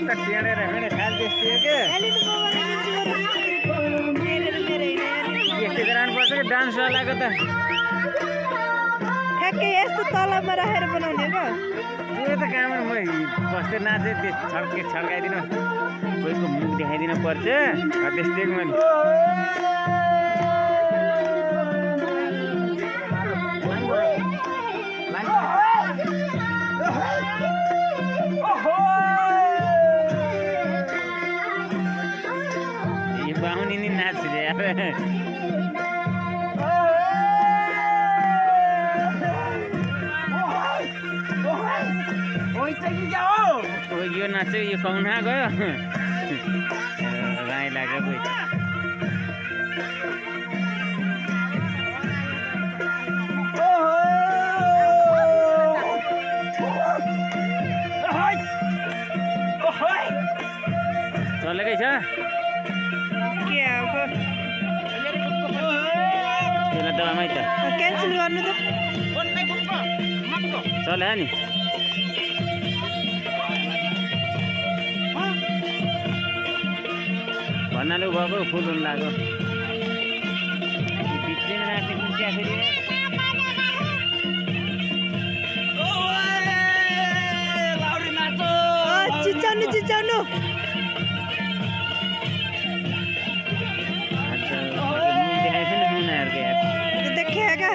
त टेढे राख्ने खाल त्यस्तै के यस्तो गराउनु पर्छ कि डान्सवालाको त ठ्याक्कै यस्तो तलमा राखेर बनाउने हो त्यो त काम म बस्दै नाचेँ त्यो छड्काइदिनु कोहीको मुख देखाइदिनु पर्छ त्यस्तै मैले बाहुनी नि नाच्छ यार यो नाच्यो यो कौना गयो राई लाग्यो कोही चलेकै छ त्यसलाई दबामै त क्यान्सल गर्नु त चल्यो नि भन्नाले भएको फुल हुनु लाग्यो बिचैमा राख्ने कुन क्या फेरि चिच्याउनु चिच्याउनु देखाएको देखिएका